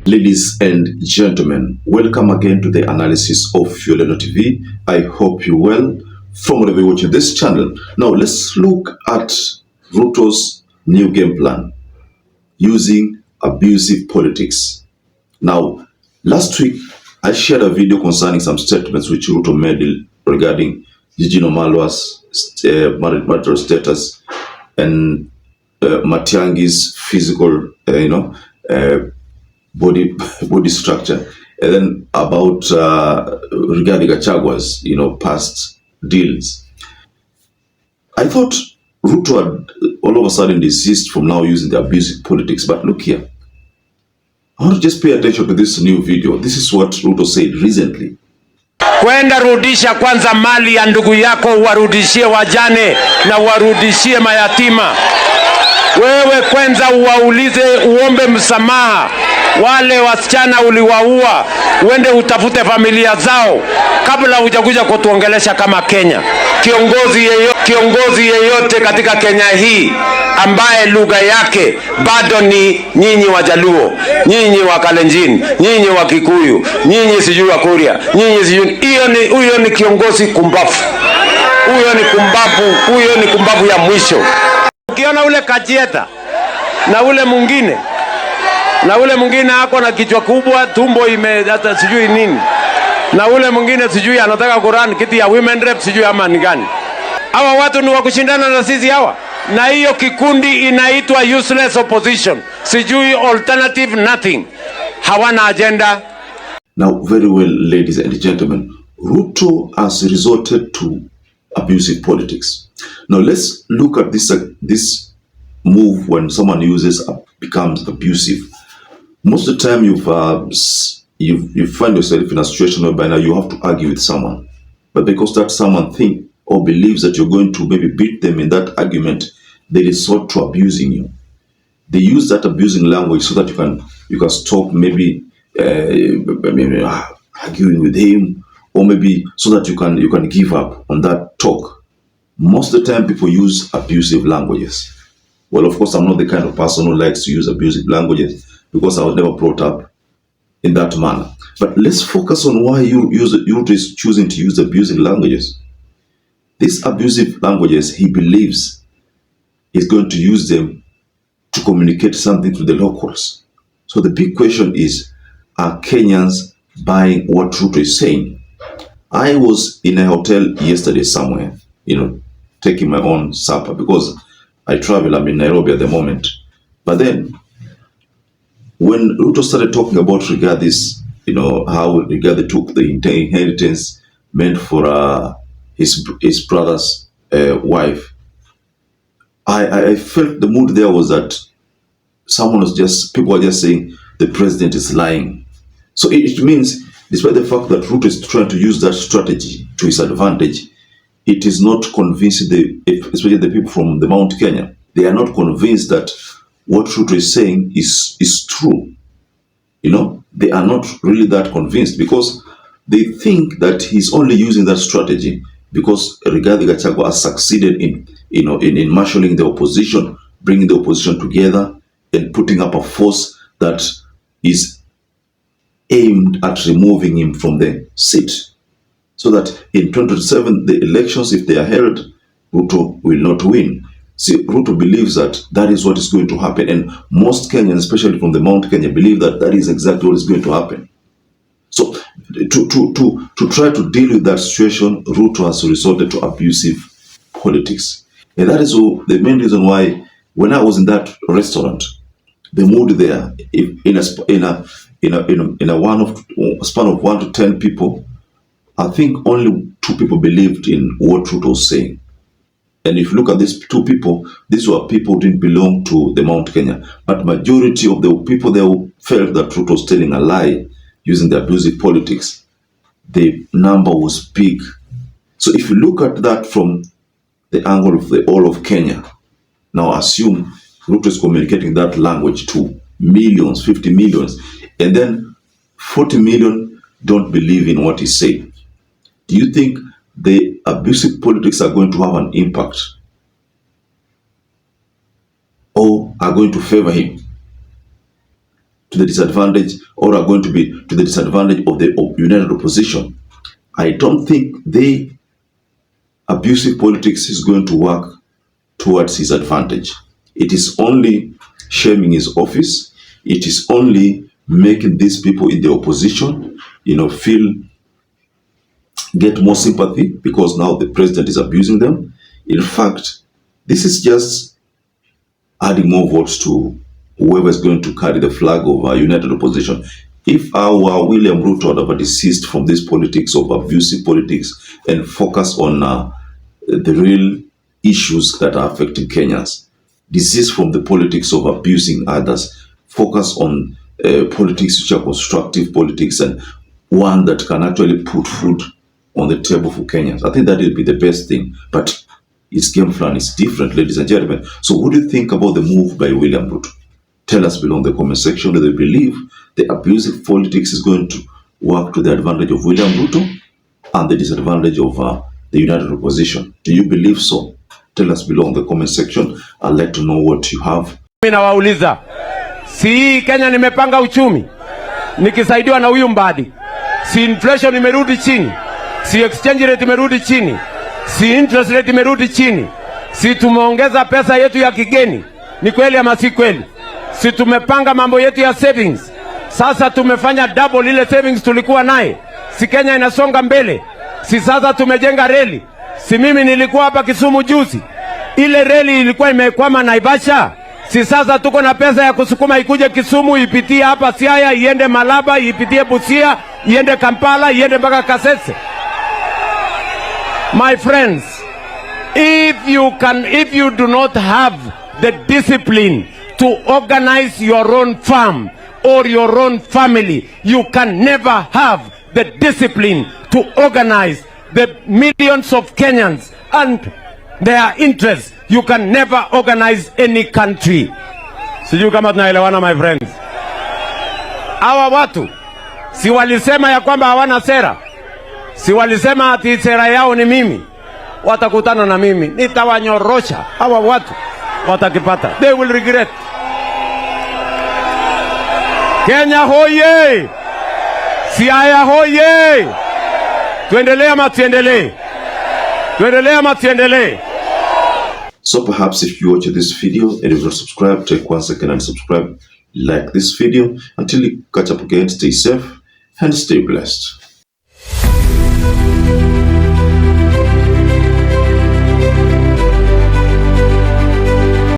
Ladies and gentlemen, welcome again to the analysis of Violeno TV. I hope you're well from wherever you're watching this channel. Now let's look at Ruto's new game plan using abusive politics. Now, last week I shared a video concerning some statements which Ruto made regarding Eugene Wamalwa's marital status and Matiang'i's physical, body structure, and then about regarding Gachagua's past deals. I thought Ruto had all of a sudden desist from now using the abusive politics, but look here. I want to just pay attention to this new video. This is what Ruto said recently. Kwenda rudisha kwanza mali ya ndugu yako, warudishie wajane na warudishie mayatima. Wewe kwanza uwaulize, uombe msamaha wale wasichana uliwaua, uende utafute familia zao kabla hujakuja kutuongelesha kama Kenya. Kiongozi yeyote katika Kenya hii ambaye lugha yake bado ni nyinyi Wajaluo, nyinyi wa Kalenjin, nyinyi wa Kikuyu, nyinyi sijui wa Kuria, nyinyi sijui, huyo ni kiongozi kumbafu. Huyo ni kumbafu ya mwisho. Ukiona ule Kajieta na ule mwingine hako na kichwa kubwa, tumbo hata sijui nini, na ule mwingine sijui anataka Quran kiti ya women rep sijui ama ni gani. Hawa watu ni wa kushindana na sisi hawa, na hiyo kikundi inaitwa useless opposition, sijui alternative nothing, hawana agenda. Now very well, ladies and gentlemen, Ruto has resorted to abusive politics. Now let's look at this move when someone becomes abusive. Most of the time you find yourself in a situation whereby now you have to argue with someone, but because that someone thinks or believes that you're going to maybe beat them in that argument, they resort to abusing you. They use that abusing language so that you can stop maybe arguing with him, or maybe so that you can give up on that talk. Most of the time people use abusive languages. Well, of course, I'm not the kind of person who likes to use abusive languages because I was never brought up in that manner. But let's focus on why Ruto is choosing to use abusive languages. These abusive languages, he believes he's going to use them to communicate something to the locals. So the big question is, are Kenyans buying what Ruto is saying? I was in a hotel yesterday somewhere, taking my own supper because I travel. I'm in Nairobi at the moment. But then, when Ruto started talking about how Rigathi took the inheritance meant for his brother's wife, I felt the mood there was that people were just saying the president is lying. So it means, despite the fact that Ruto is trying to use that strategy to his advantage, it is not convincing especially the people from the Mount Kenya. They are not convinced that what Ruto is saying is true. They are not really that convinced because they think that he's only using that strategy because Rigathi Gachagua has succeeded in marshalling the opposition, bringing the opposition together and putting up a force that is aimed at removing him from the seat. So that in 2027, the elections, if they are held, Ruto will not win. See, Ruto believes that is what is going to happen. And most Kenyans, especially from the Mount Kenya, believe that is exactly what is going to happen. So to try to deal with that situation, Ruto has resorted to abusive politics. And that is the main reason why when I was in that restaurant, the mood there, in a span of 1 to 10 people, I think only 2 people believed in what Ruto was saying. And if you look at these 2 people, these were people who didn't belong to the Mount Kenya. But majority of the people there who felt that Ruto was telling a lie using the abusive politics, the number was big. So if you look at that from the angle of the all of Kenya, now assume Ruto is communicating that language to millions, 50 millions, and then 40 million don't believe in what he's saying. Do you think the abusive politics are going to have an impact or are going to favor him? to the disadvantage, or are going to be to the disadvantage of the united opposition. I don't think the abusive politics is going to work towards his advantage. It is only shaming his office. It is only making these people in the opposition, get more sympathy because now the president is abusing them. In fact, this is just adding more votes to whoever is going to carry the flag of our united opposition. If our William Ruto had desist from this politics of abusive politics and focus on the real issues that are affecting Kenyans, desist from the politics of abusing others, focus on politics which are constructive politics and one that can actually put food on the table for Kenyans. I think that will be the best thing. But his game plan is different, ladies and gentlemen. So what do you think about the move by William Ruto? Tell us below in the comment section whether you believe the abusive politics is going to work to the advantage of William Ruto and the disadvantage of the united opposition. Do you believe so? Tell us below in the comment section. I'd like to know what you have. Mimi nawauliza, si Kenya nimepanga uchumi nikisaidiwa na huyu Mbadi, si inflation imerudi chini, si exchange rate imerudi chini, si interest rate imerudi chini, si tumeongeza pesa yetu ya kigeni? Ni kweli ama si kweli? Si tumepanga mambo yetu ya savings, sasa tumefanya double ile savings tulikuwa naye? Si Kenya inasonga mbele? Si sasa tumejenga reli? Si mimi nilikuwa hapa Kisumu juzi, ile reli ilikuwa imekwama Naivasha. Si sasa tuko na pesa ya kusukuma ikuje Kisumu, ipitie hapa Siaya, iende Malaba, ipitie Busia, iende Kampala, iende mpaka Kasese. My friends, if you do not have the discipline to organize your own farm or your own family, you can never have the discipline to organize the millions of Kenyans and their interests. You can never organize any country. Sijui kama tunaelewana, my friends. Hawa watu si walisema ya kwamba hawana sera? Si walisema ati sera yao ni mimi? Watakutana na mimi, nitawanyorosha. Hawa watu watakipata, they will regret. Kenya hoye! Siaya hoye! Tuendelee ama tuendelee? Tuendelee ama tuendelee? So perhaps if you watch this video and you don't subscribe, take 1 second and subscribe, like this video. Until you catch up again, stay safe and stay blessed.